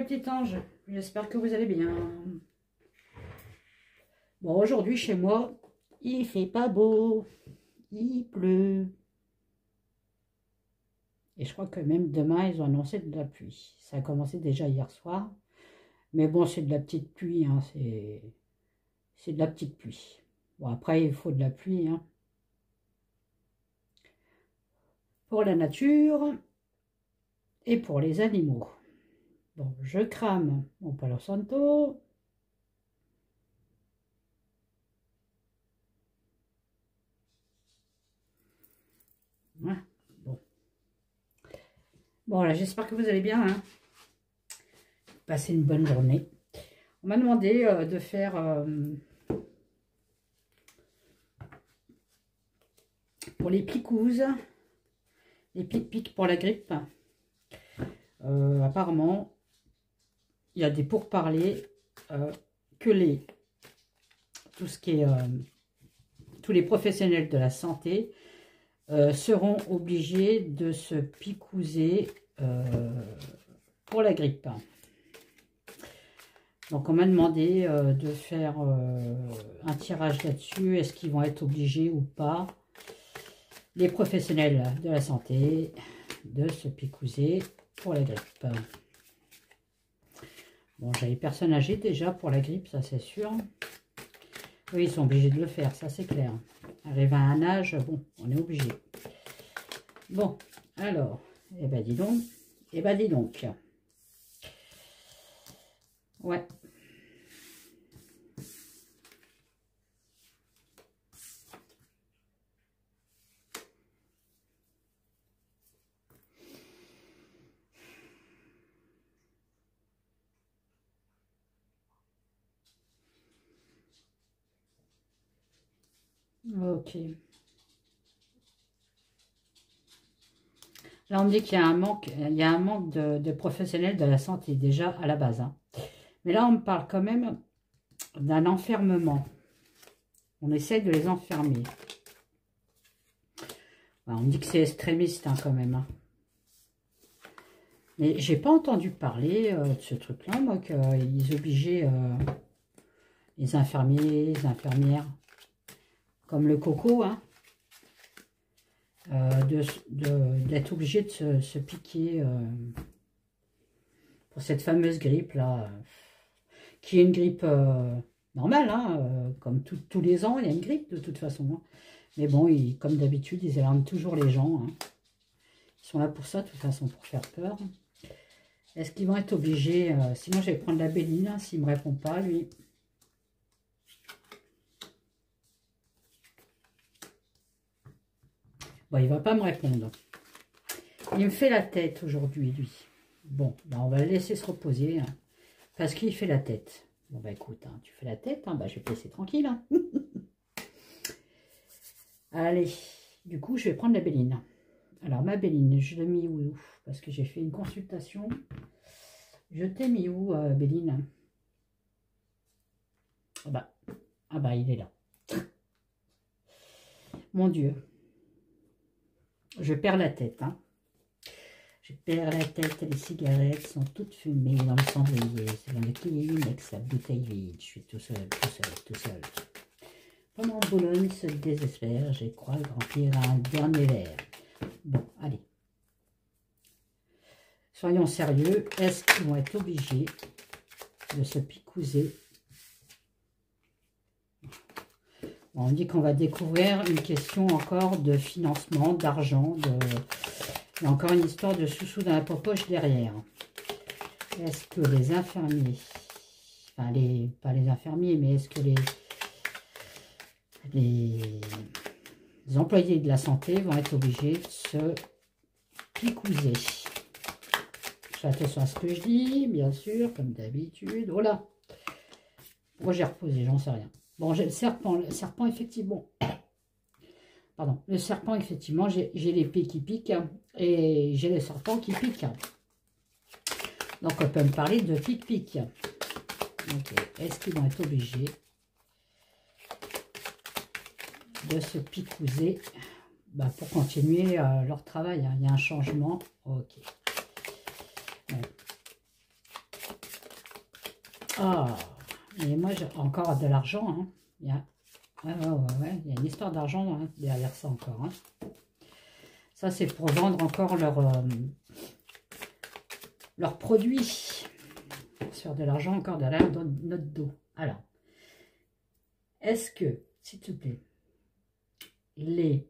petits anges, j'espère que vous allez bien. Bon, aujourd'hui chez moi, il fait pas beau, il pleut. Et je crois que même demain, ils ont annoncé de la pluie. Ça a commencé déjà hier soir. Mais bon, c'est de la petite pluie, hein, c'est de la petite pluie. Bon, après, il faut de la pluie, hein, pour la nature et pour les animaux. Bon, je crame mon Palo Santo. Ouais, bon. Bon, là, j'espère que vous allez bien, hein. Passez une bonne journée. On m'a demandé de faire pour les picouzes, les pic-pics pour la grippe. Apparemment, il y a des pourparlers que tout ce qui est tous les professionnels de la santé seront obligés de se picouser pour la grippe. Donc on m'a demandé de faire un tirage là-dessus. Est-ce qu'ils vont être obligés ou pas, les professionnels de la santé, de se picouser pour la grippe. Bon, j'ai les personnes âgées déjà pour la grippe, ça c'est sûr. Oui, ils sont obligés de le faire, ça c'est clair. Arrivé à un âge, bon, on est obligé. Bon, alors, eh ben dis donc, eh ben dis donc. Ouais. Ok. Là, on me dit qu'il y a un manque, de professionnels de la santé déjà à la base, hein. Mais là, on me parle quand même d'un enfermement. On essaie de les enfermer. On me dit que c'est extrémiste, hein, quand même, hein. Mais j'ai pas entendu parler de ce truc-là, moi, qu'ils obligeaient les infirmiers, les infirmières, comme le coco, hein, d'être obligés de se piquer pour cette fameuse grippe-là, qui est une grippe normale, hein, comme tous les ans, il y a une grippe de toute façon, hein. Mais bon, comme d'habitude, ils alarment toujours les gens, hein. Ils sont là pour ça, de toute façon, pour faire peur. Est-ce qu'ils vont être obligés sinon, je vais prendre la Béline, hein, s'il ne me répond pas, lui. Bon, il ne va pas me répondre. Il me fait la tête aujourd'hui, lui. Bon, ben on va le laisser se reposer, hein, parce qu'il fait la tête. Bon, bah écoute, hein, tu fais la tête, hein, bah, je vais te laisser tranquille, hein. Allez, du coup, je vais prendre la Béline. Alors, ma Béline, je l'ai mis où? Parce que j'ai fait une consultation. Je t'ai mis où, Béline? Ah bah, il est là. Mon Dieu. Je perds la tête, hein. Je perds la tête, les cigarettes sont toutes fumées dans le cendrier. C'est dans le Kleenex, la bouteille vide. Je suis tout seul, tout seul, tout seul. Pendant Boulogne se désespère, je crois remplir un dernier verre. Bon, allez. Soyons sérieux, est-ce qu'ils vont être obligés de se picouser? Bon, on dit qu'on va découvrir une question encore de financement, d'argent, il y a encore une histoire de sous-sous dans la poche derrière. Est-ce que les infirmiers, enfin pas les infirmiers, mais est-ce que les employés de la santé vont être obligés de se picouser? Je fais attention à ce que je dis, bien sûr, comme d'habitude. Voilà. Pourquoi j'ai reposé, j'en sais rien. Bon, j'ai le serpent effectivement. Pardon, le serpent, effectivement, j'ai l'épée qui pique et j'ai le serpent qui pique. Donc, on peut me parler de pic-pic. Ok, est-ce qu'ils vont être obligés de se picouser pour continuer leur travail, hein? Il y a un changement. Ok. Ouais. Ah, mais moi j'ai encore de l'argent. Hein. Il y a... ouais, il y a une histoire d'argent hein, derrière ça encore. Hein. Ça c'est pour vendre encore leurs produits. Sur de l'argent encore derrière notre dos. Alors, est-ce que, s'il te plaît, les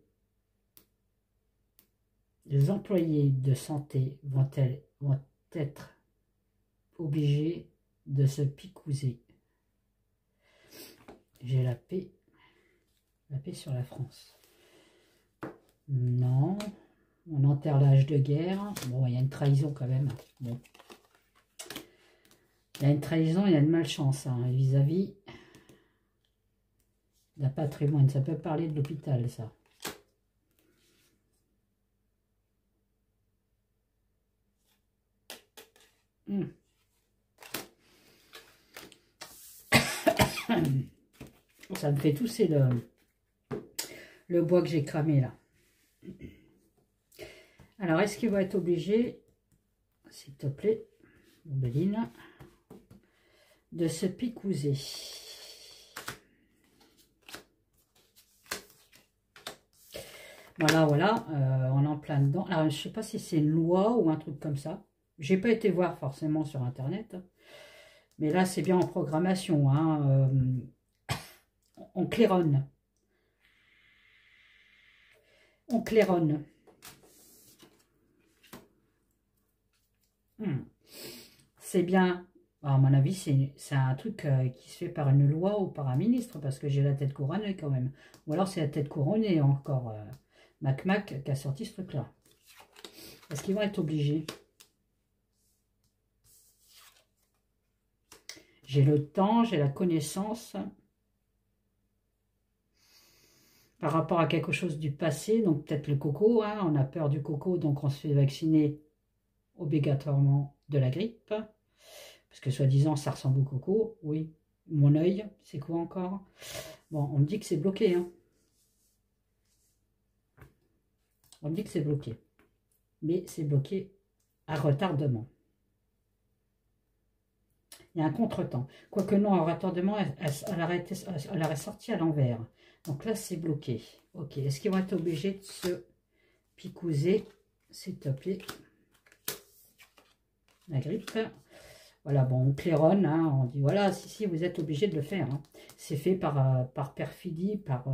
employés de santé vont être obligés de se picouser? J'ai la paix sur la France. Non, on enterre l'âge de guerre. Bon, il y a une trahison quand même. Bon. Il y a une trahison, il y a une malchance hein, vis-à-vis d'un patrimoine. Ça peut parler de l'hôpital, ça. Ça me fait tousser le bois que j'ai cramé là. Alors, est-ce qu'il va être obligé, s'il te plaît, Béline, de se picouser? Voilà, voilà, on est en plein dedans. Alors, je ne sais pas si c'est une loi ou un truc comme ça. J'ai pas été voir forcément sur Internet. Mais là, c'est bien en programmation. Hein, on claironne. On claironne. C'est bien. À mon avis, c'est un truc qui se fait par une loi ou par un ministre, parce que j'ai la tête couronnée quand même. Ou alors c'est la tête couronnée encore. Mac qui a sorti ce truc-là. Est-ce qu'ils vont être obligés? J'ai le temps, j'ai la connaissance par rapport à quelque chose du passé, donc peut-être le coco, hein, on a peur du coco, donc on se fait vacciner obligatoirement de la grippe, parce que soi-disant ça ressemble au coco, oui, mon œil, c'est quoi encore? Bon, on me dit que c'est bloqué, hein. On me dit que c'est bloqué, mais c'est bloqué à retardement. Il y a un contretemps. Quoique non, à retardement, elle aurait sorti à l'envers. Donc là, c'est bloqué. Ok, est-ce qu'ils vont être obligés de se picouser, s'il te plaît? La grippe. Voilà, bon, on claironne, hein, on dit, voilà, si, vous êtes obligés de le faire. Hein. C'est fait par perfidie, par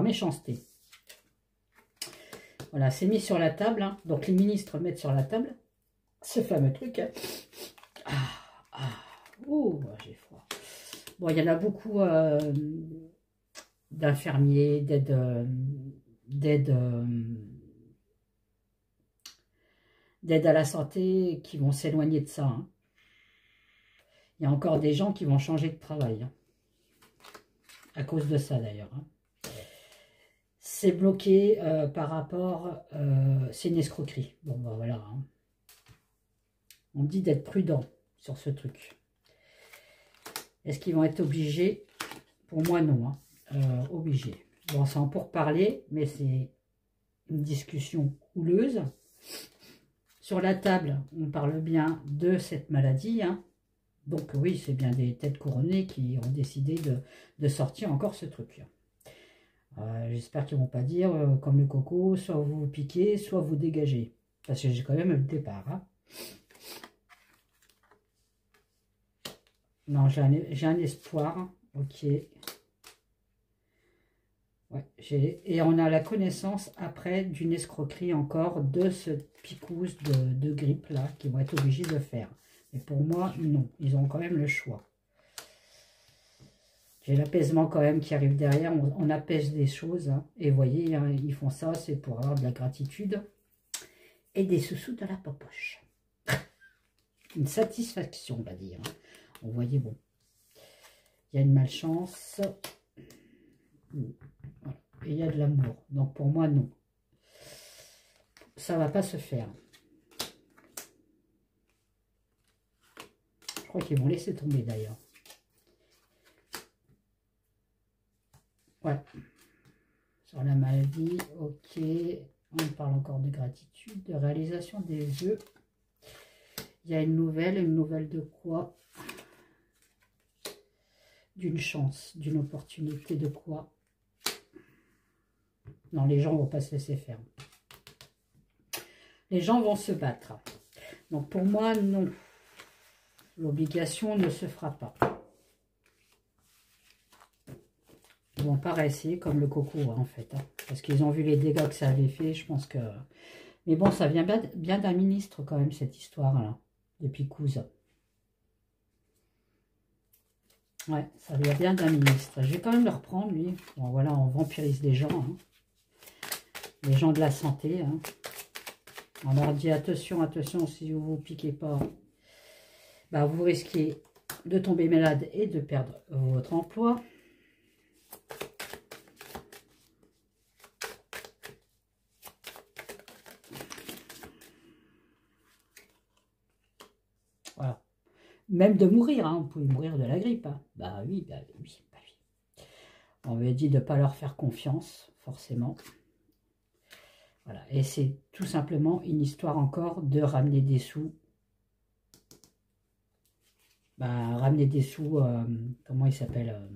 méchanceté. Voilà, c'est mis sur la table. Hein. Donc, les ministres mettent sur la table ce fameux truc. Hein. Oh, j'ai froid. Bon, il y en a beaucoup d'infirmiers, d'aide à la santé qui vont s'éloigner de ça. Hein. Il y a encore des gens qui vont changer de travail. Hein. À cause de ça, d'ailleurs. Hein. C'est bloqué par rapport... c'est une escroquerie. Bon, ben voilà. Hein. On dit d'être prudent sur ce truc. Est-ce qu'ils vont être obligés? Pour moi, non. Hein. Obligés. Bon, c'est en pourparler, mais c'est une discussion houleuse. Sur la table, on parle bien de cette maladie. Hein. Donc oui, c'est bien des têtes couronnées qui ont décidé de sortir encore ce truc. J'espère qu'ils ne vont pas dire, comme le coco, soit vous vous piquez, soit vous dégagez. Parce que j'ai quand même le départ. Hein. Non, j'ai un espoir. Ok. Ouais, et on a la connaissance après d'une escroquerie encore de ce picousse de grippe là qui vont être obligés de faire. Mais pour moi, non. Ils ont quand même le choix. J'ai l'apaisement quand même qui arrive derrière. On apaise des choses. Hein. Et vous voyez, hein, ils font ça, c'est pour avoir de la gratitude et des sous-sous dans la poche. Une satisfaction, on va dire. Hein. Vous voyez, bon. Il y a une malchance. Voilà. Et il y a de l'amour. Donc pour moi, non. Ça ne va pas se faire. Je crois qu'ils vont laisser tomber d'ailleurs. Ouais. Sur la maladie, ok. On parle encore de gratitude, de réalisation des vœux. Il y a une nouvelle de quoi? D'une chance, d'une opportunité de quoi? Non, les gens vont pas se laisser faire. Les gens vont se battre. Donc pour moi, non. L'obligation ne se fera pas. Ils vont pas réessayer comme le coco, hein, en fait. Hein, parce qu'ils ont vu les dégâts que ça avait fait, je pense que... Mais bon, ça vient bien d'un ministre, quand même, cette histoire-là, de Picouze. Ouais, ça vient bien d'un ministre. Je vais quand même le reprendre, lui. Bon, voilà, on vampirise les gens. Hein. Les gens de la santé. Hein. On leur dit, attention, attention, si vous ne vous piquez pas, bah, vous risquez de tomber malade et de perdre votre emploi. Voilà. Même de mourir, hein. Vous pouvez mourir de la grippe. Hein. Bah oui, bah oui, bah oui. On lui a dit de ne pas leur faire confiance, forcément. Voilà. Et c'est tout simplement une histoire encore de ramener des sous. Bah, ramener des sous, comment il s'appelle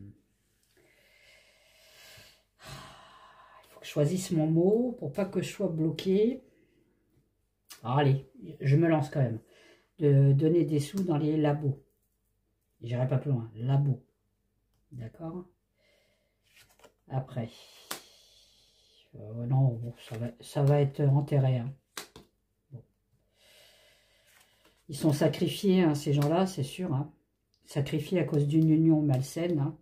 il faut que je choisisse mon mot pour pas que je sois bloqué. Alors, allez, je me lance quand même. De donner des sous dans les labos. J'irai pas plus loin. Labos. D'accord. Après. Non, bon, ça va être enterré. Hein. Bon. Ils sont sacrifiés, hein, ces gens-là, c'est sûr. Hein. Sacrifiés à cause d'une union malsaine. Hein.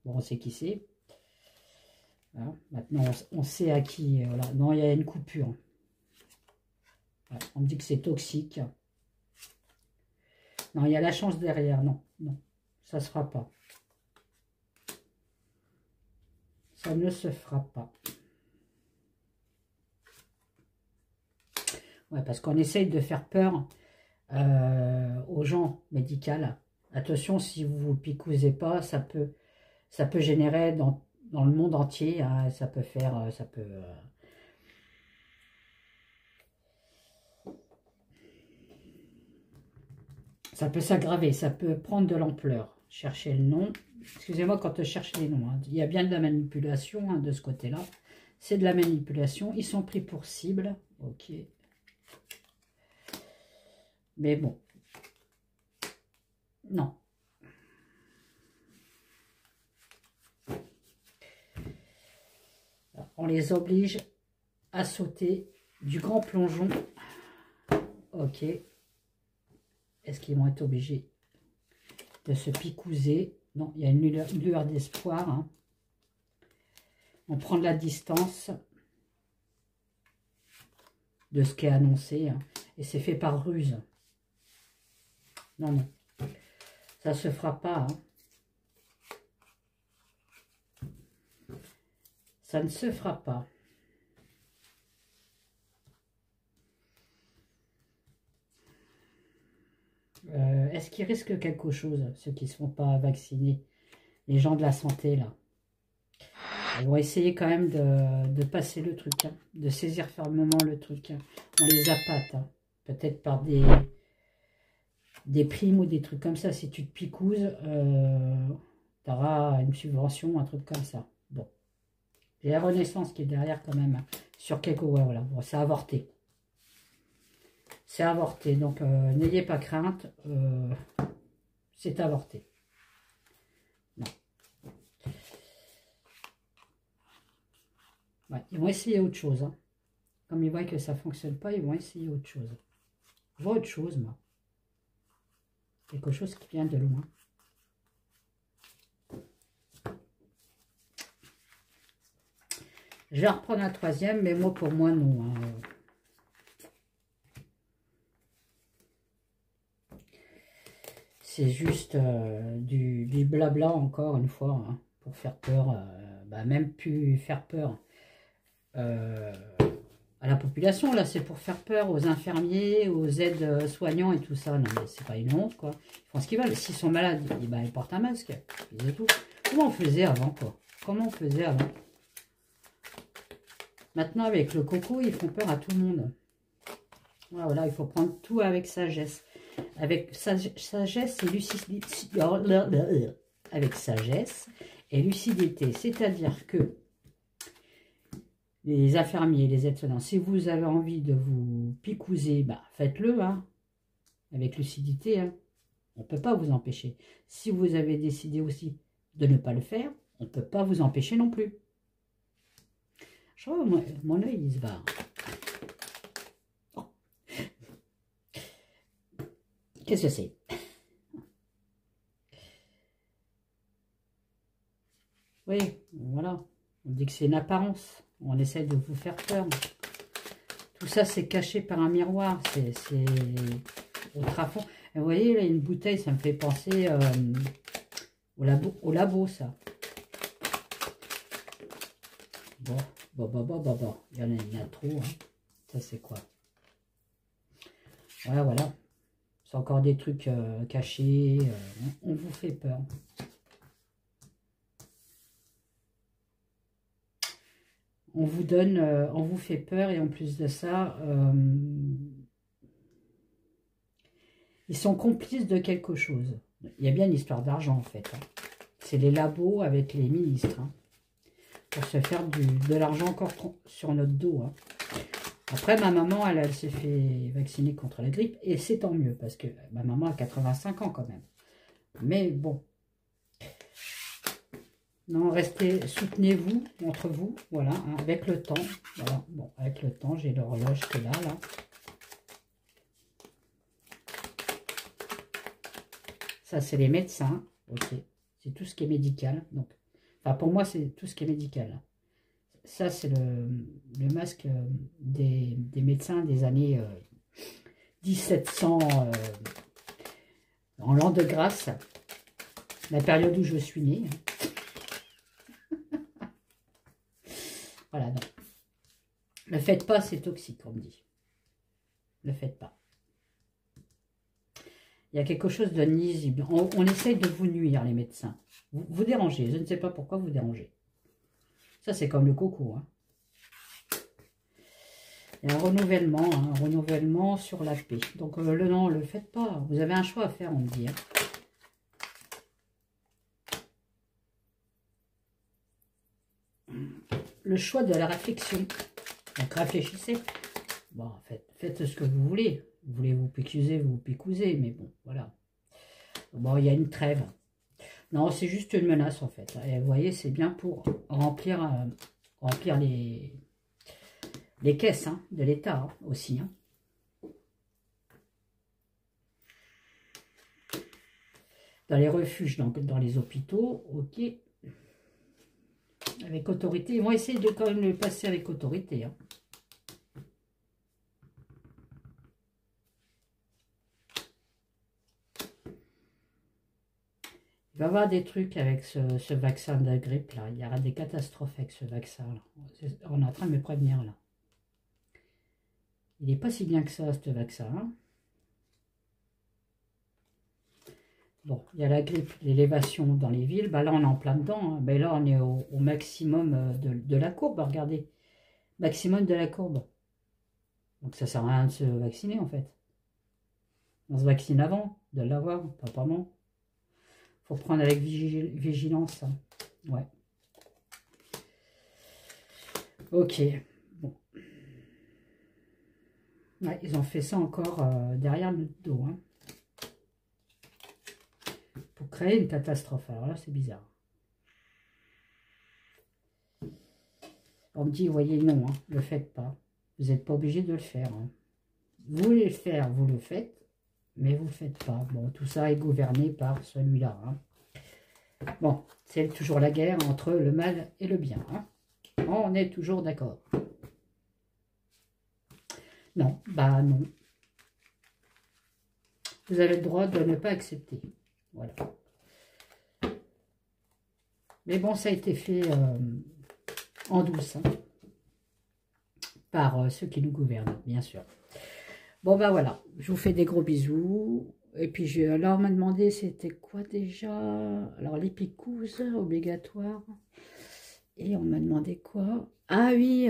Bon, on sait qui c'est. Hein. Maintenant, on sait à qui. Voilà. Non, il y a une coupure. Voilà. On me dit que c'est toxique. Non, il y a la chance derrière. Non, non, ça ne se fera pas. Ça ne se fera pas. Ouais, parce qu'on essaye de faire peur aux gens médicaux. Attention, si vous ne vous picousez pas, ça peut générer dans le monde entier. Hein, ça peut faire... ça peut s'aggraver, ça peut prendre de l'ampleur. Cherchez le nom. Excusez-moi quand je cherche les noms. Hein. Il y a bien de la manipulation hein, de ce côté-là. C'est de la manipulation. Ils sont pris pour cible. Ok. Mais bon. Non. On les oblige à sauter du grand plongeon. Ok. Est-ce qu'ils vont être obligés de se picouser? Non, il y a une lueur d'espoir. Hein. On prend de la distance de ce qui est annoncé. Hein. Et c'est fait par ruse. Non, non. Ça ne se fera pas. Hein. Ça ne se fera pas. Est-ce qu'ils risquent quelque chose, ceux qui ne se font pas vacciner? Les gens de la santé, là. Ils vont essayer quand même de passer le truc, hein, de saisir fermement le truc. Hein. On les appâte, hein, peut-être par des primes ou des trucs comme ça. Si tu te picouses, tu auras une subvention, un truc comme ça. Bon. Il y a la Renaissance qui est derrière quand même, hein, sur quelques... Ouais, voilà, bon, c'est avorté. C'est avorté, donc n'ayez pas crainte, c'est avorté. Non. Ouais, ils vont essayer autre chose. Hein. Comme ils voient que ça ne fonctionne pas, ils vont essayer autre chose. Je vois autre chose, moi. Quelque chose qui vient de loin. Je vais reprendre un troisième, mais moi, pour moi, non. Hein. C'est juste du blabla encore une fois, hein, pour faire peur, bah, même plus faire peur à la population, là c'est pour faire peur aux infirmiers, aux aides soignants et tout ça. Non mais c'est pas une honte quoi, ils font ce qu'ils veulent, s'ils sont malades, ils portent un masque, c'est tout. Comment on faisait avant quoi? Comment on faisait avant? Maintenant avec le coco, ils font peur à tout le monde. Voilà, il faut prendre tout avec sagesse. avec sagesse et lucidité. Avec sagesse et lucidité. C'est-à-dire que les infirmiers, les aides-soignants, si vous avez envie de vous picouser, bah, faites-le, hein, avec lucidité. Hein. On ne peut pas vous empêcher. Si vous avez décidé aussi de ne pas le faire, on ne peut pas vous empêcher non plus. Je vois, mon œil, il se va. Oh. Qu'est-ce que c'est? Oui, voilà. On dit que c'est une apparence. On essaie de vous faire peur. Tout ça, c'est caché par un miroir. C'est au trafond. Et vous voyez, là, une bouteille, ça me fait penser au labo, ça. Bon. Il y en a trop. Hein. Ça, c'est quoi? Voilà. C'est encore des trucs cachés. On vous fait peur. On vous donne, on vous fait peur et en plus de ça, ils sont complices de quelque chose. Il y a bien une histoire d'argent en fait. Hein. C'est les labos avec les ministres. Hein, pour se faire de l'argent encore sur notre dos. Hein. Après, ma maman, elle s'est fait vacciner contre la grippe et c'est tant mieux parce que ma maman a 85 ans quand même. Mais bon. Non, restez, soutenez-vous entre vous, voilà, hein, avec le temps. Voilà, bon, avec le temps, j'ai l'horloge qui est là. Ça, c'est les médecins, ok. C'est tout ce qui est médical. Donc, enfin, pour moi, c'est tout ce qui est médical. Ça, c'est le masque des médecins des années 1700, en l'an de grâce, la période où je suis née. Voilà, non. Ne le faites pas, c'est toxique, on me dit. Ne le faites pas. Il y a quelque chose de nuisible. On essaye de vous nuire, les médecins. Vous dérangez. Je ne sais pas pourquoi vous dérangez. Ça, c'est comme le coco. Hein. Il y a un renouvellement sur la paix. Donc, non, ne le faites pas. Vous avez un choix à faire, on me dit. Hein. Le choix de la réflexion. Donc, réfléchissez. Bon, faites ce que vous voulez. Vous voulez vous picuser, vous picousez, mais bon, voilà. Bon, il y a une trêve. Non, c'est juste une menace, en fait. Et vous voyez, c'est bien pour remplir les caisses hein, de l'État hein, aussi. Hein. Dans les refuges, dans les hôpitaux, ok. Avec autorité. Ils vont essayer de quand même le passer avec autorité. Hein. Il va y avoir des trucs avec ce vaccin de grippe là. Il y aura des catastrophes avec ce vaccin là. On est en train de me prévenir là. Il n'est pas si bien que ça, ce vaccin. Hein. Bon, il y a la grippe, l'élévation dans les villes. Bah là, on est en plein dedans. Hein. Bah là, on est au maximum de la courbe. Regardez. Maximum de la courbe. Donc, ça sert à rien de se vacciner, en fait. On se vaccine avant de l'avoir, pas pendant. Faut prendre avec vigilance. Hein. Ouais. Ok. Bon. Ouais, ils ont fait ça encore derrière notre dos. Hein. Pour créer une catastrophe. Alors là, c'est bizarre. On me dit, voyez, non, hein, ne le faites pas. Vous n'êtes pas obligé de le faire. Hein. Vous voulez le faire, vous le faites, mais vous ne le faites pas. Bon, tout ça est gouverné par celui-là. Hein. Bon, c'est toujours la guerre entre le mal et le bien. Hein. On est toujours d'accord. Non, bah non. Vous avez le droit de ne pas accepter. Voilà. Mais bon, ça a été fait en douce. Hein, par ceux qui nous gouvernent, bien sûr. Bon, bah voilà. Je vous fais des gros bisous. Et puis, alors, on m'a demandé, c'était quoi déjà? Alors, les picousses obligatoires. Et on m'a demandé quoi? Ah oui,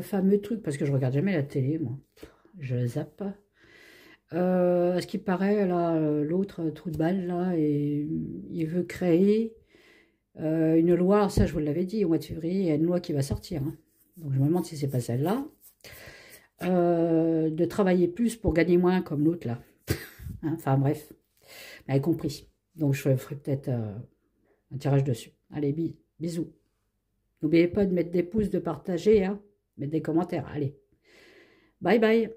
fameux truc, parce que je regarde jamais la télé, moi. Je zappe. À ce qui paraît, là, l'autre trou de balle, là, et il veut créer une loi, ça je vous l'avais dit, au mois de février, il y a une loi qui va sortir. Hein. Donc je me demande si c'est pas celle-là. De travailler plus pour gagner moins, comme l'autre, là. Hein, enfin bref, vous avez compris. Donc je ferai peut-être un tirage dessus. Allez, bisous. N'oubliez pas de mettre des pouces, de partager, hein, mettre des commentaires. Allez, bye bye.